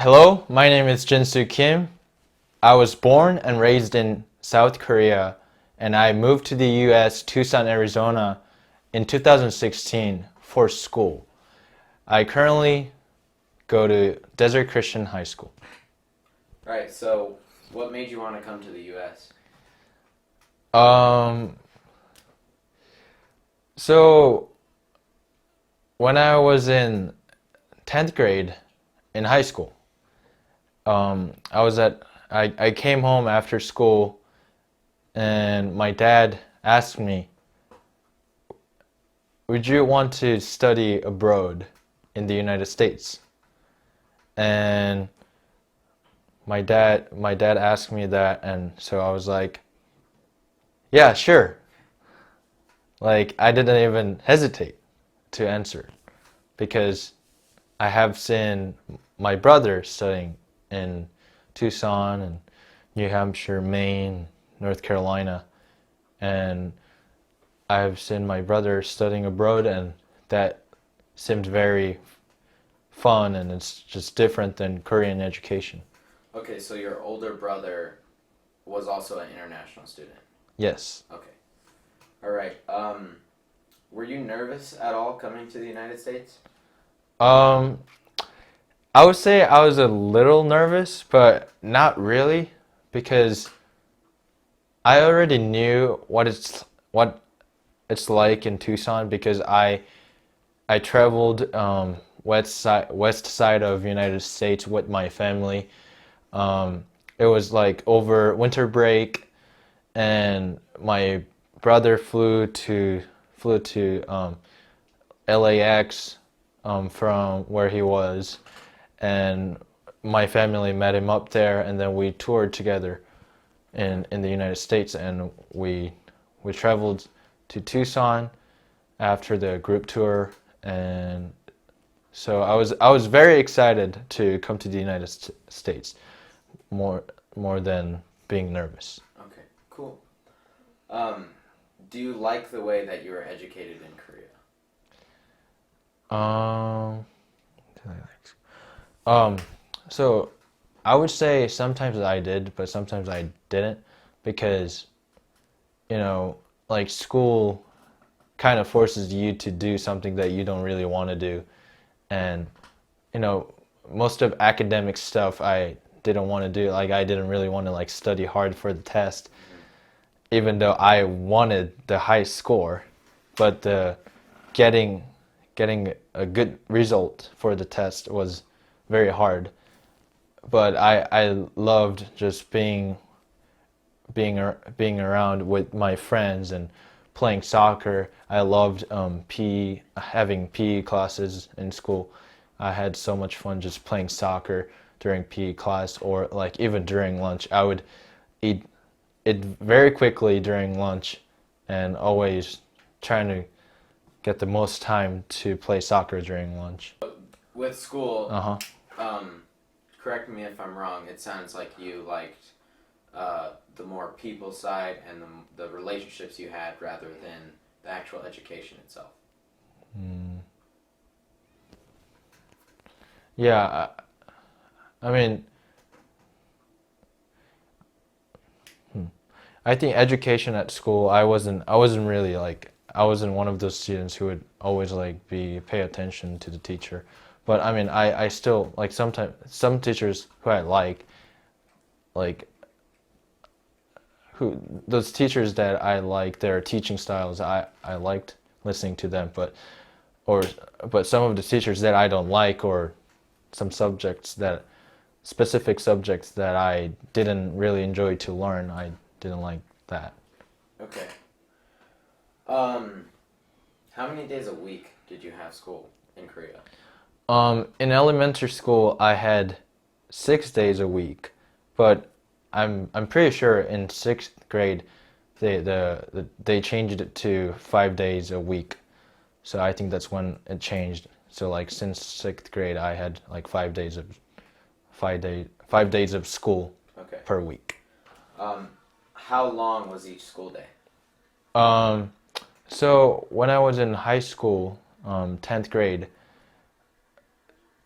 Hello, my name is Jinsu Kim. I was born and raised in South Korea, and I moved to the US Tucson, Arizona in 2016 for school. I currently go to Desert Christian High School. Right, so what made you want to come to the US? Um, so when I was in 10th grade in high school, I came home after school and my dad asked me, would you want to study abroad in the United States? And my dad asked me that, and so I was like, yeah, sure. Like, I didn't even hesitate to answer because I have seen my brother studying in Tucson and New Hampshire, Maine, North Carolina, and I've seen my brother studying abroad, and that seemed very fun, and it's just different than Korean education. Okay, so your older brother was also an international student. Yes. Okay. All right. Were you nervous at all coming to the United States? Um, I would say I was a little nervous, but not really, because I already knew what it's like in Tucson because I traveled west side of United States with my family. It was like over winter break, and my brother flew to LAX from where he was, and my family met him up there, and then we toured together in the United States, and we traveled to Tucson after the group tour, and so I was very excited to come to the United States, more more than being nervous. Okay, cool. Um, do you like the way that you were educated in Korea? Um, um, so I would say sometimes I did, but sometimes I didn't, because like school kind of forces you to do something that you don't really want to do, and you know most of academic stuff I didn't want to do. Like, I didn't really want to like study hard for the test, even though I wanted the high score, but the getting getting a good result for the test was very hard. But I loved just being around with my friends and playing soccer. I loved PE, having PE classes in school. I had so much fun just playing soccer during PE class, or like even during lunch. I would eat it very quickly during lunch, and always trying to get the most time to play soccer during lunch. With school, Uh-huh. um, correct me if I'm wrong, it sounds like you liked the more people side and the relationships you had rather than the actual education itself. Mm. Yeah, I mean, hmm. I think education at school, I wasn't really like, I wasn't one of those students who would always like be pay attention to the teacher. But I mean, I still like sometimes some teachers who I like who those teachers that I like their teaching styles, I liked listening to them, or but some of the teachers that I don't like, or some subjects that specific subjects that I didn't really enjoy to learn, I didn't like that. Okay. Um, how many days a week did you have school in Korea? In elementary school, I had 6 days a week, but I'm pretty sure in sixth grade they changed it to 5 days a week. So I think that's when it changed. So like since sixth grade, I had like 5 days of school Okay. per week. Um, how long was each school day? Um, so when I was in high school, 10th grade,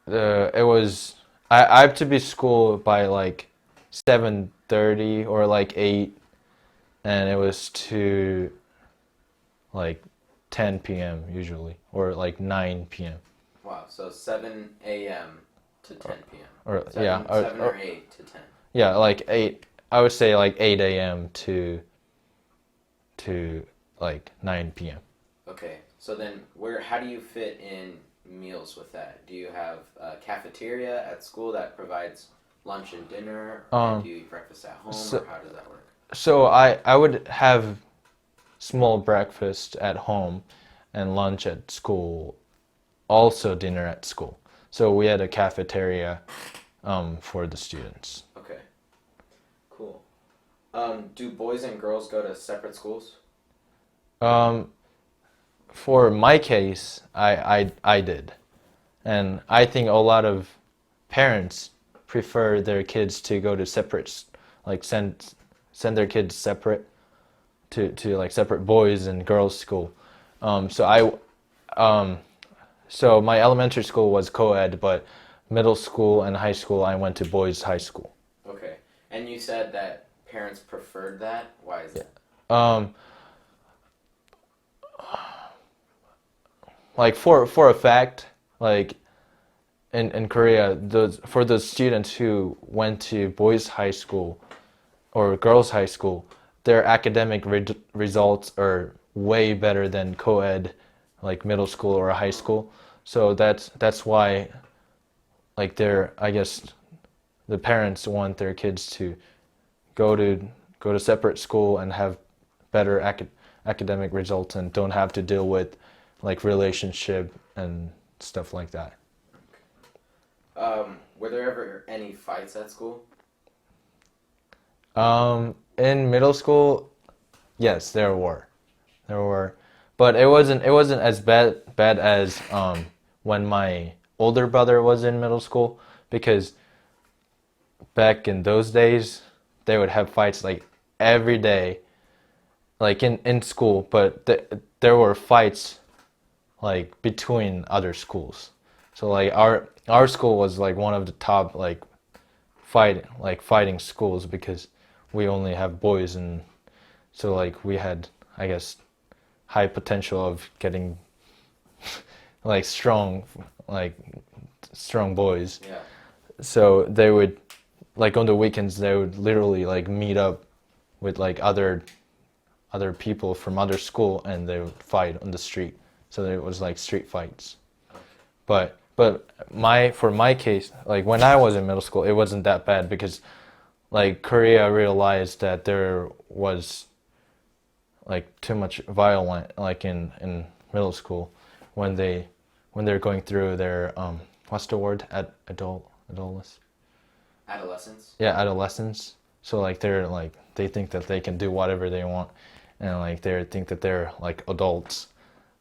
it was I have to be school by like 7:30 or like 8, and it was to like 10 p.m. usually, or like 9 p.m. Wow. So 7 a.m. to 10 p.m. or yeah, Seven or 8 to 10. yeah, like 8. I would say like 8 a.m. to like 9 p.m. Okay. So then, how do you fit in meals with that? Do you have a cafeteria at school that provides lunch and dinner, and Um, do you eat breakfast at home, or so how does that work? so I would have small breakfast at home and lunch at school, also dinner at school. So we had a cafeteria for the students. Okay. Cool. Do boys and girls go to separate schools? Um, for my case, I did. And I think a lot of parents prefer their kids to go to separate, like send their kids separate to like separate boys and girls school. So um, so my elementary school was co-ed, but middle school and high school I went to boys high school. Okay. And you said that parents preferred that. Why is that? Um, like for a fact, like in Korea, those students who went to boys high school or girls high school, their academic results are way better than co-ed, like middle school or high school. So that's why like I guess the parents want their kids to go to go to separate school and have better academic results and don't have to deal with like relationship and stuff like that. Were there ever any fights at school? In middle school, yes, there were, but it wasn't as bad as when my older brother was in middle school, because back in those days they would have fights like every day, like in school, but there were fights like between other schools. So like our school was like one of the top like fighting schools because we only have boys, and so like we had, I guess, high potential of getting like like strong boys. Yeah. So they would, like on the weekends they would literally like meet up with like other people from other school and they would fight on the street. So there was like street fights. But for my case, like when I was in middle school, it wasn't that bad because like Korea realized that there was like too much violent like in middle school when they're going through their what's the word, adolescence. Adolescents? Yeah, adolescence. So like they think that they can do whatever they want, and like they think that they're like adults.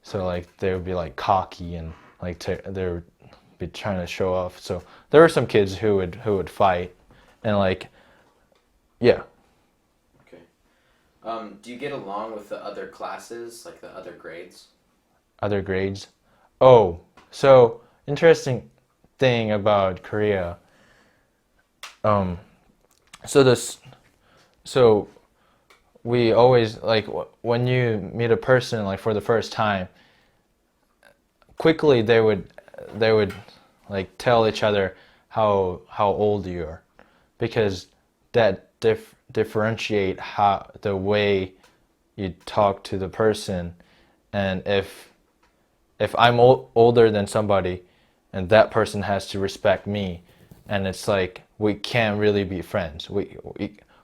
So like they would be like cocky and like they would be trying to show off. So there were some kids who would fight, and like yeah, Okay. Do you get along with the other classes, like the other grades? other grades. Oh, so interesting thing about Korea. Um, so this so we always like when you meet a person like for the first time, quickly they would like tell each other how old you are, because that differentiate how the way you talk to the person. And if I'm older than somebody and that person has to respect me, and it's like we can't really be friends.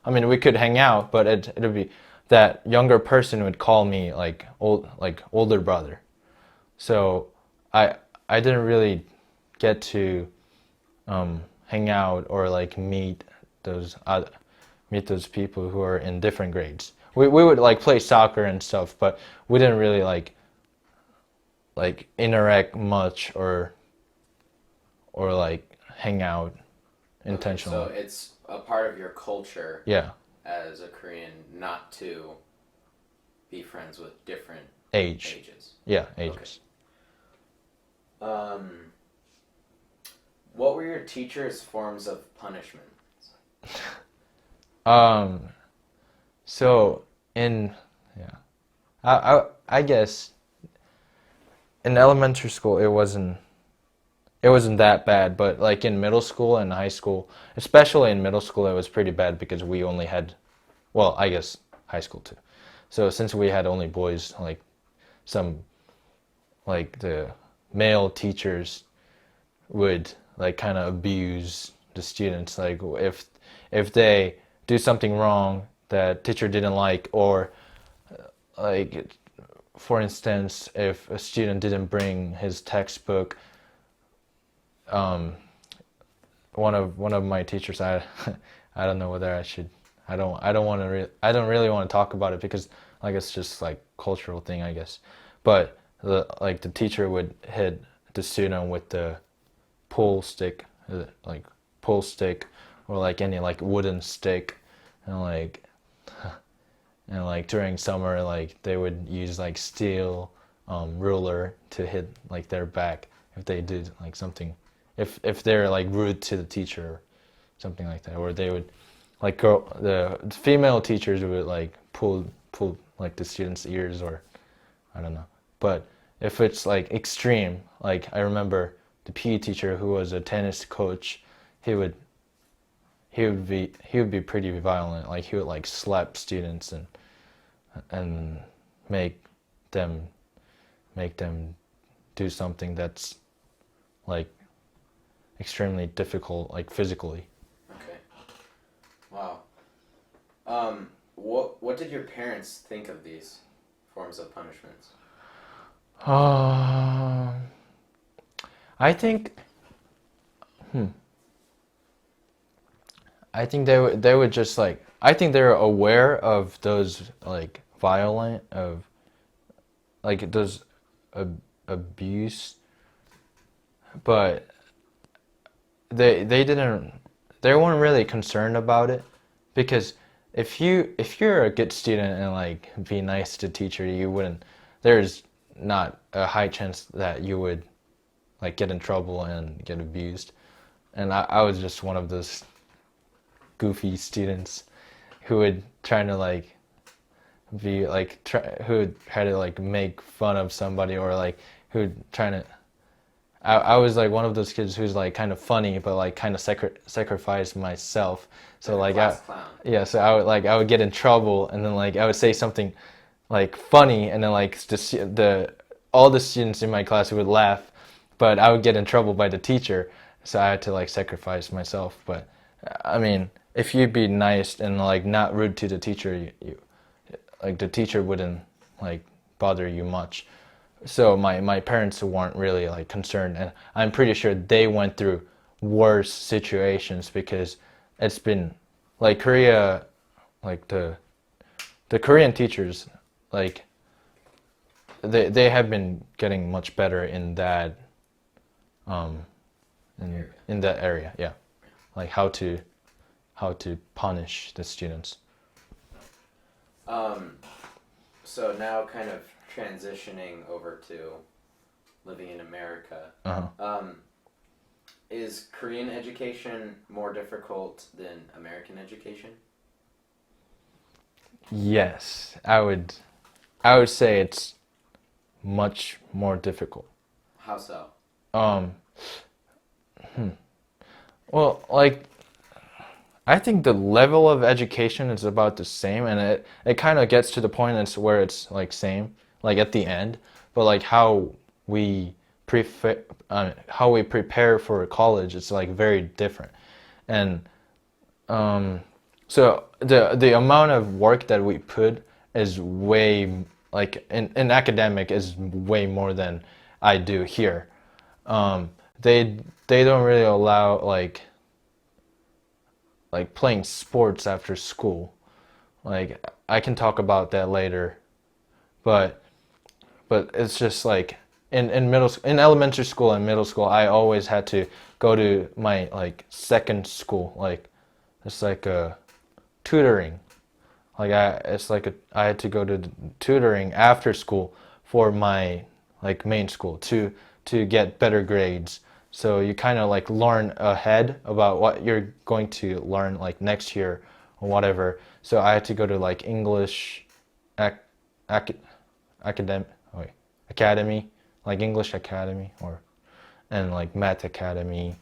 I mean we could hang out, but it'd be that younger person would call me like older brother. So I I didn't really get to hang out or like meet those people who are in different grades. We would like play soccer and stuff, but we didn't really like interact much or like hang out Okay, so intentionally. it's a part of your culture Yeah, as a Korean not to be friends with different age. ages. Yeah, Okay. ages. Um, what were your teachers forms of punishment? Um, so in yeah, I guess in elementary school it wasn't that bad, but like in middle school and high school, especially in middle school, it was pretty bad because we only had, well, I guess high school too. So since we had only boys, like some like the male teachers would like kind of abuse the students. Like if they do something wrong that teacher didn't like, or like for instance, if a student didn't bring his textbook, um, one of my teachers, I don't know whether I should. I don't really want to talk about it because like it's just like cultural thing, I guess. But the teacher would hit the student with the pull stick, like pull stick, or like any like wooden stick, and like during summer, like they would use like steel ruler to hit like their back if they did like something, if they're like rude to the teacher, or something like that, or they would like the female teachers would like pull like the students' ears, or I don't know. But if it's like extreme, like I remember the PE teacher who was a tennis coach, he would he would be pretty violent. Like he would like slap students and make them make them do something that's like extremely difficult, like physically. Okay. Wow. What did your parents think of these forms of punishments? Um, I think, hmm, I think they would just like I think they're aware of those like violent of like those abuse, but they they weren't really concerned about it because if you're a good student and like be nice to teacher, you wouldn't. There's not a high chance that you would like get in trouble and get abused. And I was just one of those goofy students who would try to like be like who would try to like make fun of somebody, or like who would trying to. I was like one of those kids who's like kind of funny, but like kind of sacrifice myself. So Like a like class clown. yeah, so I would get in trouble, and then like I would say something like funny, and then like the all the students in my class would laugh, but I would get in trouble by the teacher, so I had to like sacrifice myself. But I mean, if you be nice and like not rude to the teacher, you like the teacher wouldn't like bother you much. So my parents weren't really like concerned, and I'm pretty sure they went through worse situations because it's been like Korea, like the Korean teachers, like they have been getting much better in that um in that area, yeah, like how to punish the students. Um, so now kind of transitioning over to living in America. Uh-huh. Is Korean education more difficult than American education? Yes, I would say it's much more difficult. How so? Um, well, like I think the level of education is about the same, and it kind of gets to the point it's where it's like same, like at the end, but like we prefer how we prepare for college, it's like very different, and um, so the amount of work that we put is way like in academic is way more than I do here. Um, they don't really allow like playing sports after school. Like I can talk about that later, but it's just like in elementary school and middle school, I always had to go to my like second school. Like it's like a tutoring. Like I had to go to tutoring after school for my like main school to get better grades. So you kind of like learn ahead about what you're going to learn like next year or whatever. So I had to go to like English ac ac academic wait, academy, like English academy or and like math academy.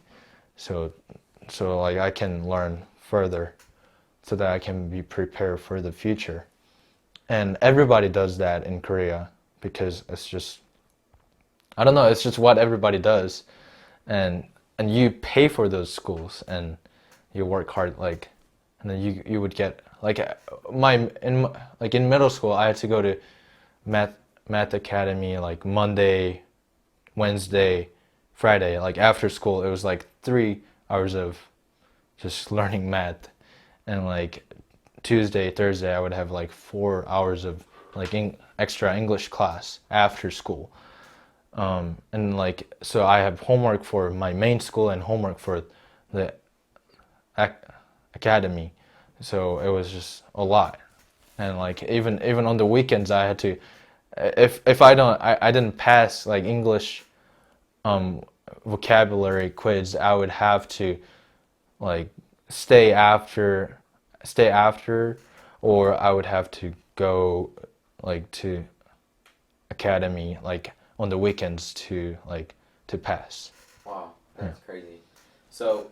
So like I can learn further so that I can be prepared for the future. And everybody does that in Korea because it's just I don't know, it's just what everybody does. And you pay for those schools and you work hard like and then you would get like like in middle school I had to go to math academy like Monday, Wednesday, Friday. Like after school it was like 3 hours of just learning math, and like Tuesday, Thursday I would have like 4 hours of like extra English class after school. And like so I have homework for my main school and homework for the ac academy, so it was just a lot. And like even on the weekends I had to if I didn't pass like English um vocabulary quiz, I would have to like stay after stay after or I would have to go like to academy like on the weekends to like to pass. Wow, that's crazy. So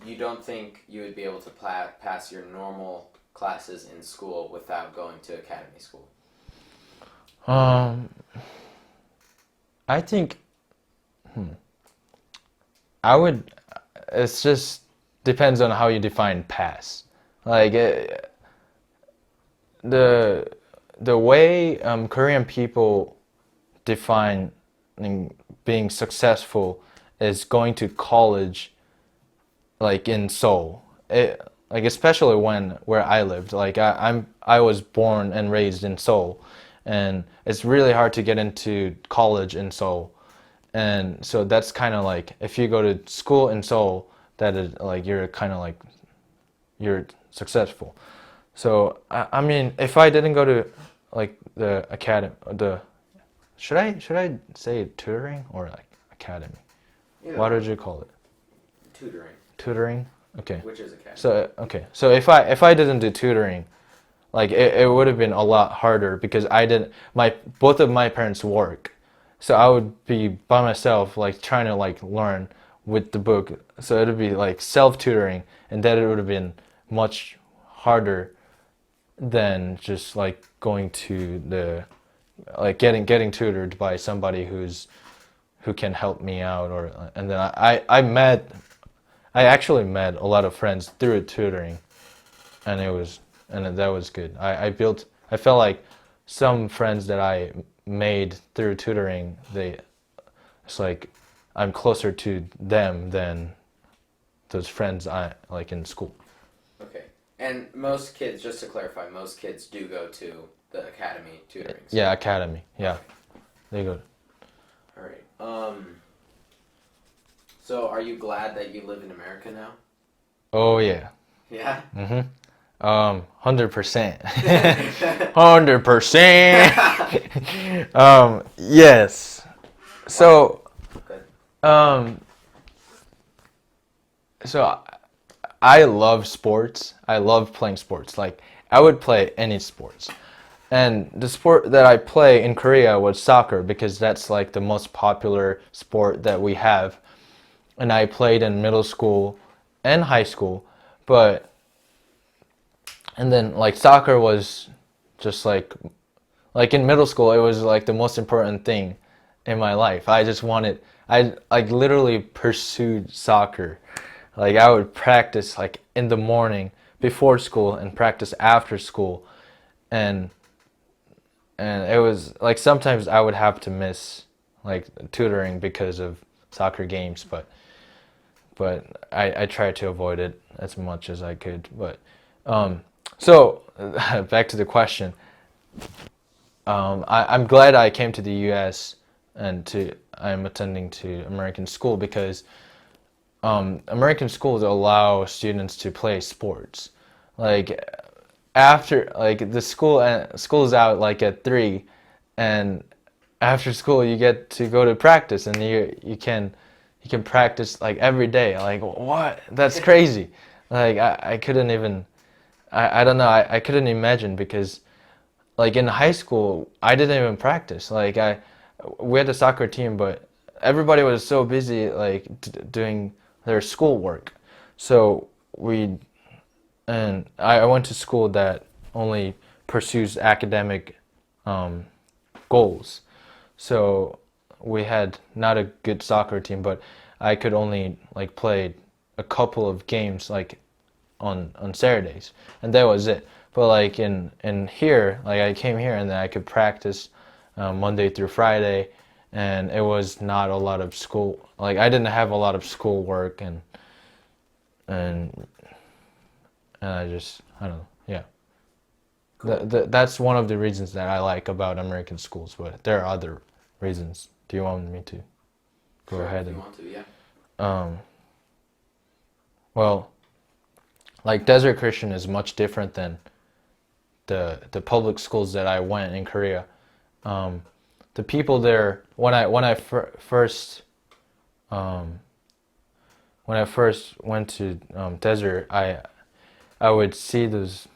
you don't think you would be able to pass your normal classes in school without going to academy school? Um, I think I would. It's just depends on how you define pass. Like the way Korean people define being successful is going to college like in Seoul. Like especially where I lived. Like I was born and raised in Seoul, and it's really hard to get into college in Seoul. And so that's kind of like if you go to school in Seoul, that is like you're kind of like you're successful. So I mean, if I didn't go to like the academy, the should I say tutoring or like academy? Either What one. would you call it? Tutoring, Tutoring? Okay. which is academy. So okay. So if I didn't do tutoring, like it would have been a lot harder because I didn't my both of my parents work. So I would be by myself like trying to like learn with the book. So it would be like self-tutoring and that it would have been much harder than just like going to the like getting tutored by somebody who can help me out or and then I actually met a lot of friends through tutoring, and that was good. I felt like some friends that I made through tutoring, it's like I'm closer to them than those friends I like in school. Okay. And most kids, just to clarify, most kids do go to the academy tutoring. Yeah, academy. Yeah, they go. All right. So are you glad that you live in America now? Oh yeah. Yeah. 100%. 100%. Yes. So, Good. um, so I love sports. I love playing sports. Like I would play any sports. And the sport that I play in Korea was soccer because that's like the most popular sport that we have. And I played in middle school and high school, but and then like soccer was just like in middle school it was like the most important thing in my life. I like literally pursued soccer. Like I would practice like in the morning before school and practice after school, and it was like sometimes I would have to miss like tutoring because of soccer games, but I tried to avoid it as much as I could. But so back to the question. I'm glad I came to the U.S. and I'm attending to American school because American schools allow students to play sports. Like after like the school's out like at 3, and after school you get to go to practice and you you can practice like every day. Like what? That's crazy. Like I couldn't even I don't know, I couldn't imagine because like in high school I didn't even practice. Like we had a soccer team, but everybody was so busy like doing their schoolwork. So I went to school that only pursues academic um, goals. So we had not a good soccer team, but I could only like play a couple of games like on Saturdays, and that was it. But like in here, like I came here and then I could practice Monday through Friday, and it was not a lot of school. Like I didn't have a lot of school work, and I don't know. Yeah, Cool. that's one of the reasons that I like about American schools. But there are other reasons. Do you want me to go Sure, ahead if you and want to, yeah. um? Well, like Desert Christian is much different than the public schools that I went in Korea. Um, the people there um, when I first went to Desert, I would see those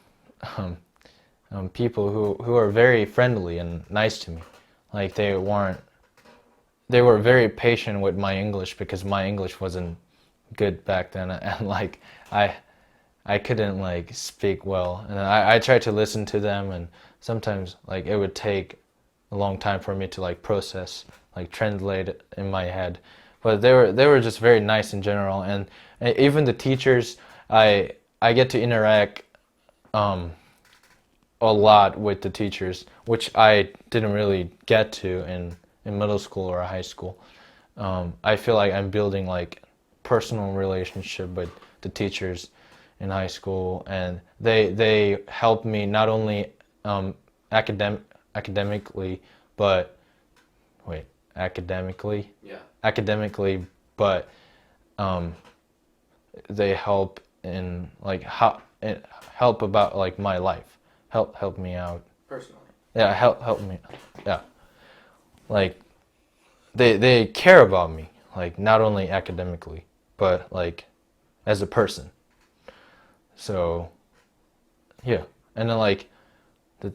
um, people who are very friendly and nice to me. Like they were very patient with my English because my English wasn't good back then, and like I I couldn't like speak well, and I tried to listen to them, and sometimes like it would take a long time for me to like process, like translate it in my head. But they were just very nice in general, and even the teachers, I get to interact um, a lot with the teachers, which I didn't really get to in middle school or high school. I feel like I'm building like personal relationship with the teachers in high school, and they help me not only um, academically, but wait, academically, Yeah. academically, but um, they help in like how help about like my life, help me out. Personally. Yeah, help me. Yeah, like they care about me, like not only academically, but like as a person. So yeah, and then like the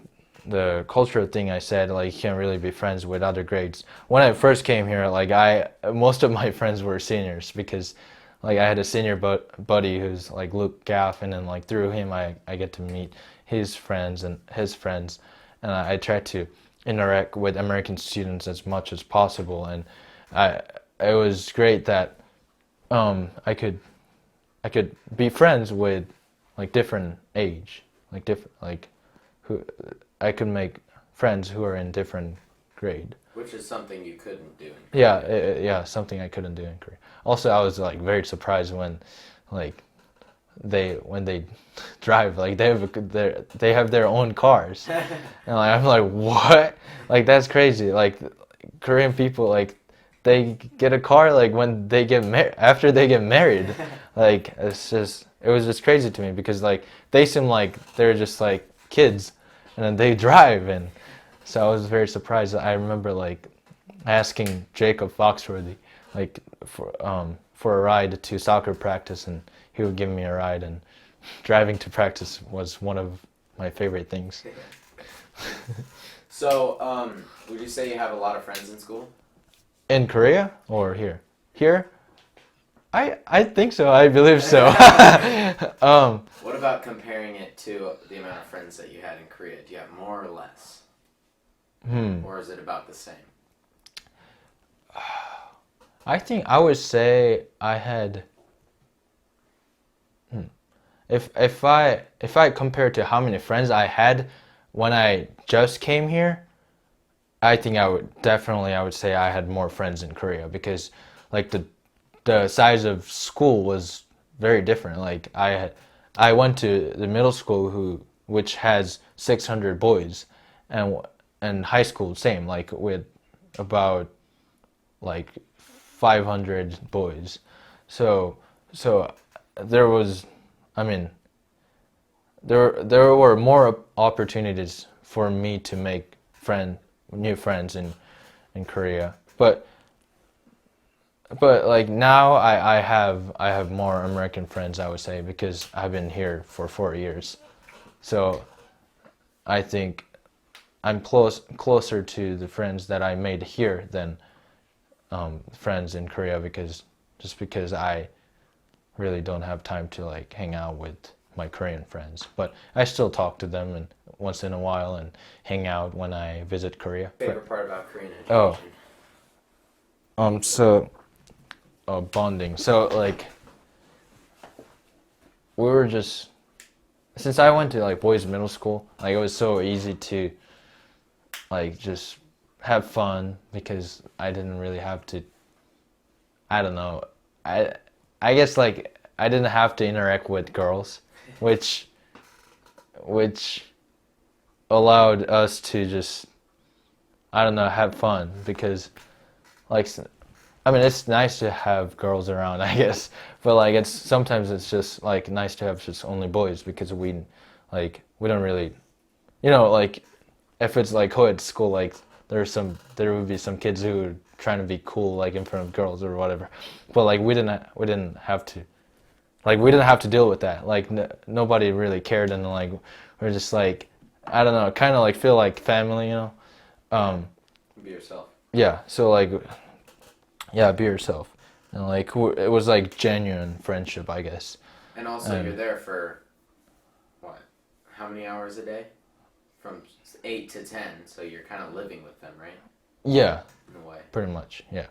the cultural thing I said, like you can't really be friends with other grades. When I first came here, like I most of my friends were seniors because like I had a senior buddy who's like Luke Gaff, and then like through him I get to meet his friends and his friends, and I try to interact with American students as much as possible, and I it was great that I could be friends with like different age, like different like who I could make friends who are in different grade. Which is something you couldn't do in Yeah, Korea. yeah, something I couldn't do in Korea. Also, I was like very surprised when like when they drive, like they have their own cars, and like I'm like what? Like that's crazy. Like Korean people like they get a car like when they get after they get married. Like it was just crazy to me because like they seem like they're just like kids, and then they drive, and so I was very surprised. I remember like asking Jacob Foxworthy like for a ride to soccer practice, and he would give me a ride, and driving to practice was one of my favorite things. So, would you say you have a lot of friends in school? In Korea or here? Here? I think so. I believe so. What about comparing it to the amount of friends that you had in Korea? Do you have more or less? Or is it about the same? I think I would say I had if I compare to how many friends I had when I just came here, I think I would say I had more friends in Korea because like the size of school was very different. Like I went to the middle school which has 600 boys, and high school same like with about like 500 boys. So so there was, I mean, there were more opportunities for me to make new friends in Korea. But but like now I have more American friends, I would say, because I've been here for 4 years. So I think I'm closer to the friends that I made here than friends in Korea, because I really don't have time to like hang out with my Korean friends. But I still talk to them and once in a while and hang out when I visit Korea. Favorite part about Korean Oh, education? so bonding. So like we were just since I went to like boys middle school, like it was so easy to like just have fun because I didn't really have to. I don't know. I I guess like I didn't have to interact with girls, which which allowed us to just I don't know have fun because like I mean it's nice to have girls around I guess, but like it's sometimes it's just like nice to have just only boys because we don't really like if it's like hood school, like there would be some kids who are trying to be cool like in front of girls or whatever, but like we didn't have to we didn't have to deal with that. Like nobody really cared, and like we're just like I don't know, kind of like feel like family. Yeah. Um, Be yourself. yeah. So like yeah, be yourself, and like it was like genuine friendship, I guess. And also, you're And there for what? How many hours a day? From 8 to 10, so you're kind of living with them, right? yeah, In a way. pretty much, yeah.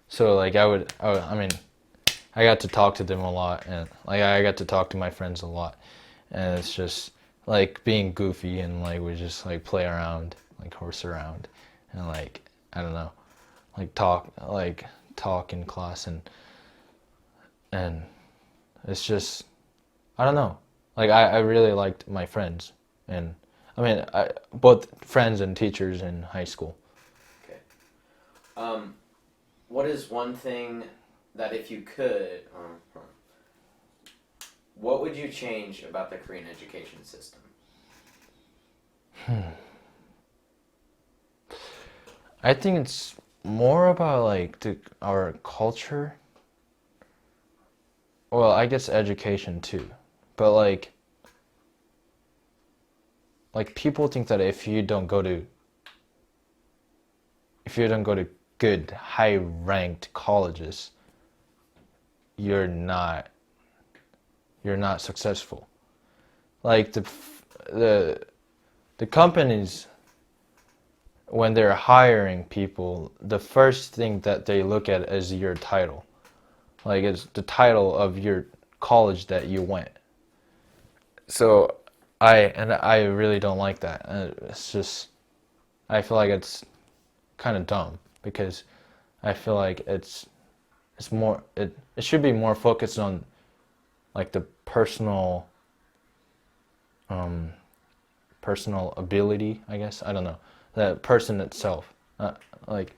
So like I mean, I got to talk to them a lot, and like I got to talk to my friends a lot, and it's just like being goofy and like we just like play around, like horse around, and like I don't know, like talk in class, and it's just I don't know, like I really liked my friends, and I mean both friends and teachers in high school. Okay. Um, what is one thing that if you could, what would you change about the Korean education system? I think it's more about like our culture. Well, I guess education too, but like people think that if you don't go to good high ranked colleges, you're not you're not successful. Like the the companies when they're hiring people, the first thing that they look at is your title. Like it's the title of your college that you went. So I really don't like that. It's just I feel like it's kind of dumb because I feel like it should be more focused on like the um personal ability, I guess. I don't know. The person itself. Like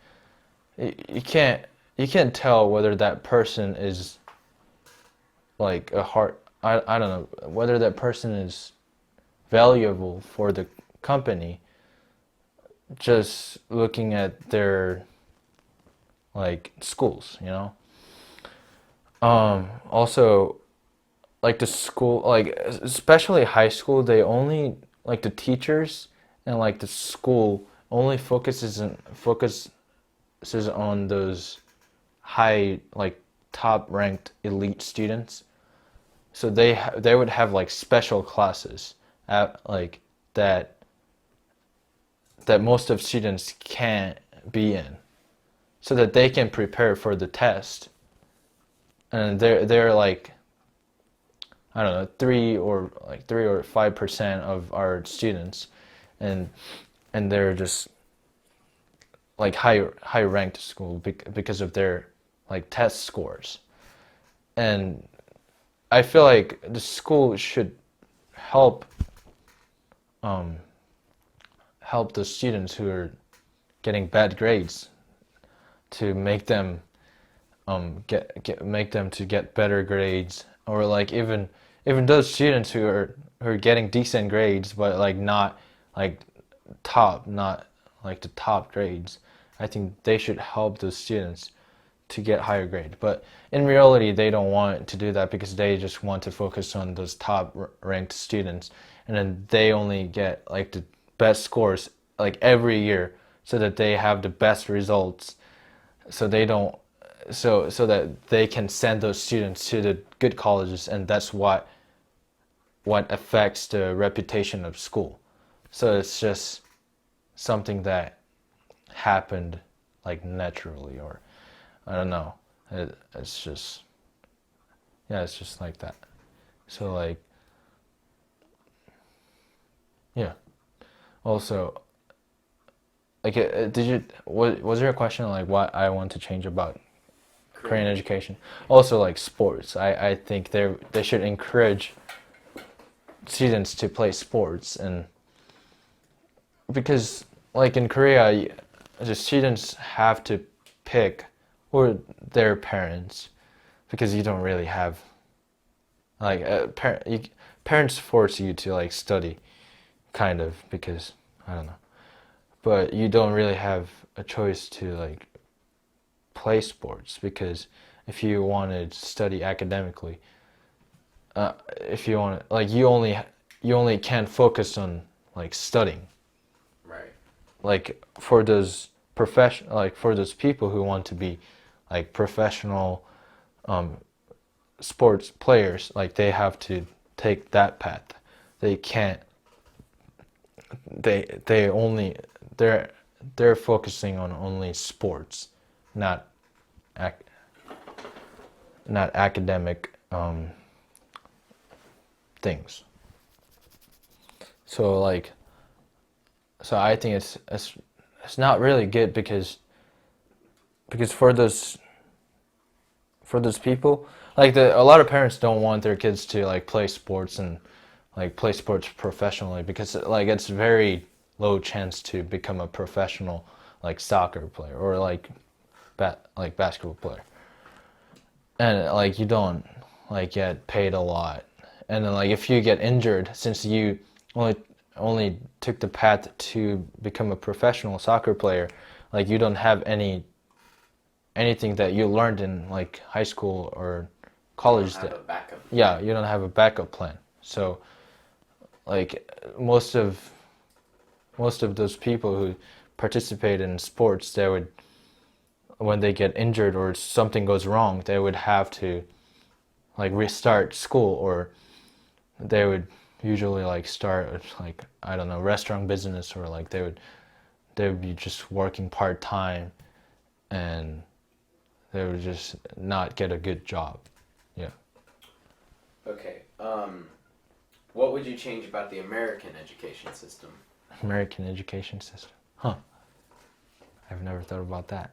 you can't tell whether that person is like a heart I don't know whether that person is valuable for the company just looking at their like schools. Also like the school like especially high school they only like the teachers and like the school only focuses on those high like top ranked elite students. So they would have like special classes at like that that most of students can't be in so that they can prepare for the test. And they're like I don't know, 3 or 5% of our students, and they're just like high ranked school because of their like test scores. And I feel like the school should help um, help the students who are getting bad grades to make them make them to get better grades, or like even those students who are getting decent grades but like not like not like the top grades. I think they should help those students to get higher grade. But in reality, they don't want to do that because they just want to focus on those top ranked students, and then they only get like the best scores like every year so that they have the best results, so they don't so that they can send those students to the good colleges, and that's what affects the reputation of school. So it's just something that happened like naturally, or I don't know. It's just, yeah, it's just like that. So like, yeah. Also, like, did you was there a question like what I want to change about Korean education? Also, like sports. I think they should encourage students to play sports, and because like in Korea, the students have to pick, or their parents, because you don't really have like parents force you to like study, kind of, because I don't know, but you don't really have a choice to like play sports, because if you want to study academically, if you want like you only can focus on like studying, Right. like for those like for those people who want to be like professional um, sports players, like they have to take that path. They can't. They only they're they're focusing on only sports, not ac- not academic things. So like, so I think it's not really good, because for those people, like a lot of parents don't want their kids to like play sports, and like play sports professionally, because like it's very low chance to become a professional like soccer player, or like like basketball player, and like you don't like get paid a lot, and then like if you get injured, since you only only took the path to become a professional soccer player, like you don't have anything that you learned in like high school or college, You don't have that a backup. yeah, you don't have a backup plan. So like most of those people who participate in sports, they would, when they get injured or something goes wrong, they would have to like restart school, or they would usually like start like, I don't know, restaurant business, or like they would be just working part time, and they would just not get a good job. Yeah. Okay. What would you change about the American education system? American education system. Huh. I've never thought about that.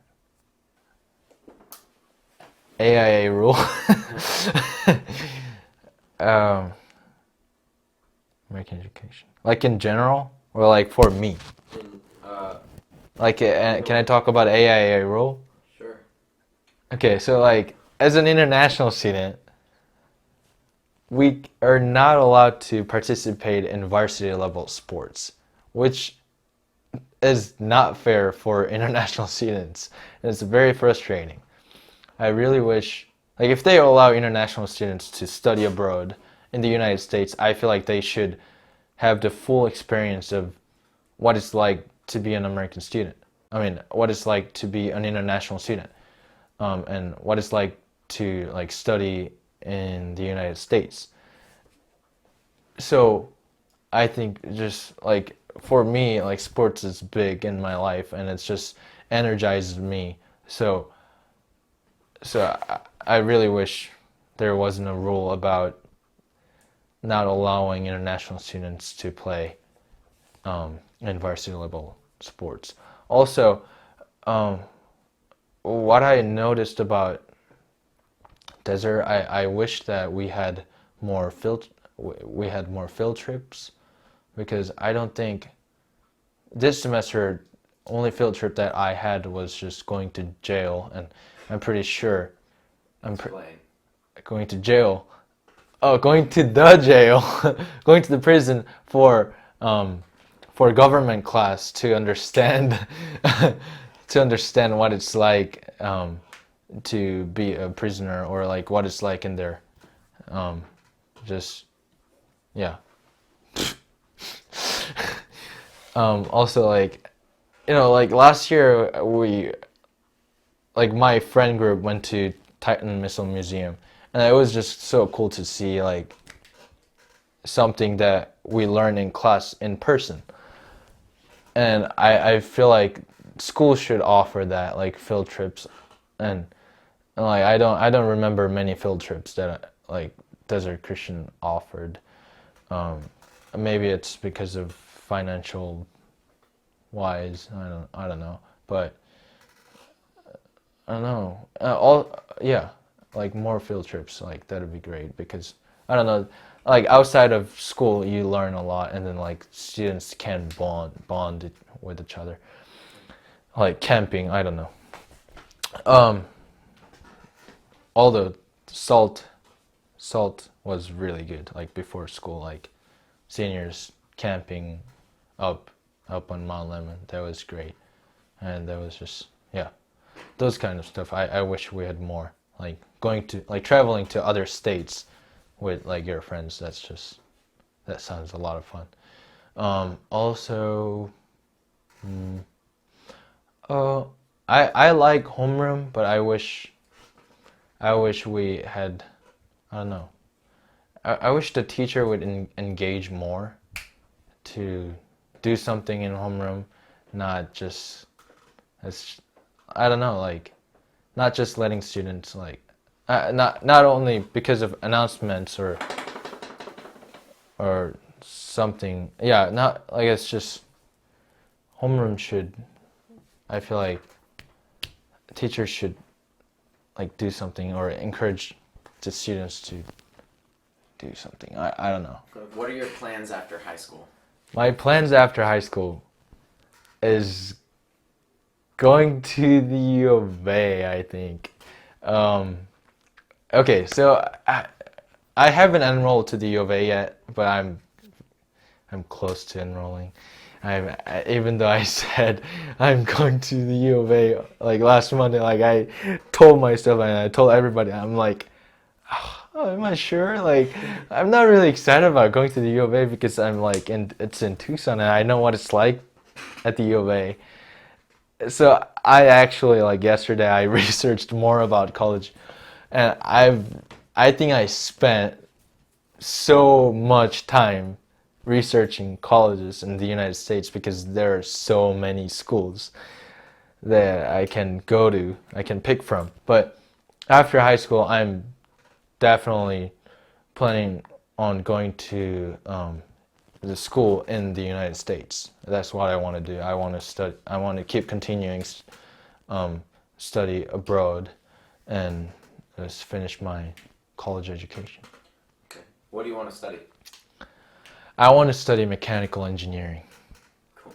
AIA rule. um, American education. Like in general, or like for me? In, Like, can I talk about AIA rule? sure. Okay, so like as an international student, we are not allowed to participate in varsity level sports, which is not fair for international students. And it's very frustrating. I really wish, like, if they allow international students to study abroad in the United States, I feel like they should have the full experience of what it's like to be an American student. I mean, what it's like to be an international student, and what it's like to like study in the United States. So I think just like for me, like sports is big in my life, and it's just energizes me. So I really wish there wasn't a rule about not allowing international students to play in varsity level sports. Also, um, what I noticed about desert, I wish that we had more field trips, because I don't think this semester only field trip that I had was just going to jail, and I'm pretty sure Explain. going to jail. Oh, going to the jail, going to the prison for government class to understand to understand what it's like to be a prisoner, or like what it's like in there. Just yeah. Also, like, like last year my friend group went to Titan Missile Museum, and it was just so cool to see like something that we learn in class in person. And I feel like schools should offer that, like field trips, and like I don't remember many field trips that like Desert Christian offered. Um, Maybe it's because of financial wise. I don't know, but I don't know. Like more field trips, like that'd be great because I don't know, like outside of school you learn a lot, and then like students can with each other. Like camping, I don't know. Um, Although salt was really good. Like before school, like seniors camping up up on Mount Lemon, that was great, and that was just yeah. Those kind of stuff. I wish we had more. Like going to like traveling to other states with like your friends. That sounds a lot of fun. Also, mm, uh, I like homeroom, but I wish we had. I don't know. I wish the teacher would engage more to do something in homeroom, not just as I don't know, like not just letting students like not only because of announcements or something. Yeah, not like it's just homeroom should. I feel like teachers should like do something or encourage the students to do something. I don't know. What are your plans after high school? My plans after high school is going to the U of A, I think. Um, okay, so I haven't enrolled to the U of A yet, but I'm close to enrolling. Even though I said I'm going to the U of A like last Monday, like I told myself and I told everybody, I'm like, oh, am I sure? Like, I'm not really excited about going to the U of A because it's in Tucson and I know what it's like at the U of A. So I actually like yesterday I researched more about college, and I think I spent so much time researching colleges in the United States because there are so many schools that I can go to, I can pick from. But after high school, I'm definitely planning on going to the school in the United States. That's what I want to do. I want to study. I want to keep continuing study abroad and just finish my college education. Okay. What do you want to study? I want to study mechanical engineering. Cool.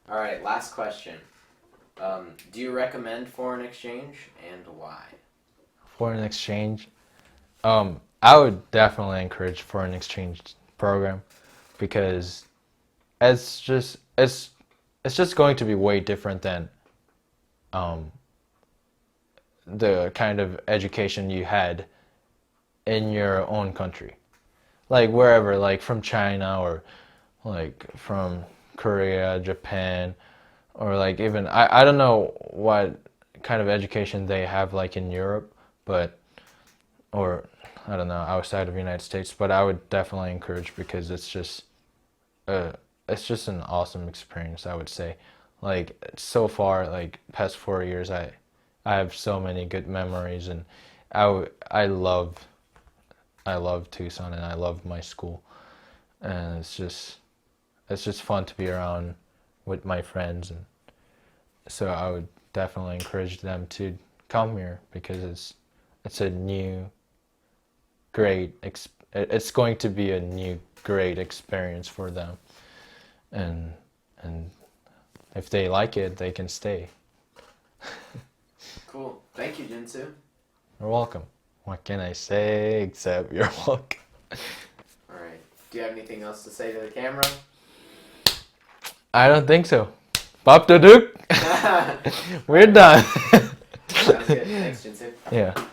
All right, last question. Do you recommend foreign exchange and why? Foreign exchange. I would definitely encourage foreign exchange program because it's just going to be way different than the kind of education you had in your own country. Like wherever, like from China or like from Korea, Japan, or like even I don't know what kind of education they have like in Europe, but or I don't know outside of the United States, but I would definitely encourage because uh it's just an awesome experience, I would say. Like so far, like past 4 years, I have so many good memories, and I love Tucson and I love my school, and it's just fun to be around with my friends, and so I would definitely encourage them to come here because it's a new it's going to be a new great experience for them, and if they like it, they can stay. Cool. Thank you, Jinsu. You're welcome. What can I say except you're welcome? All right. Do you have anything else to say to the camera? I don't think so. Pop the Duke. We're done. Sounds good. Thanks, Jinsu. Yeah.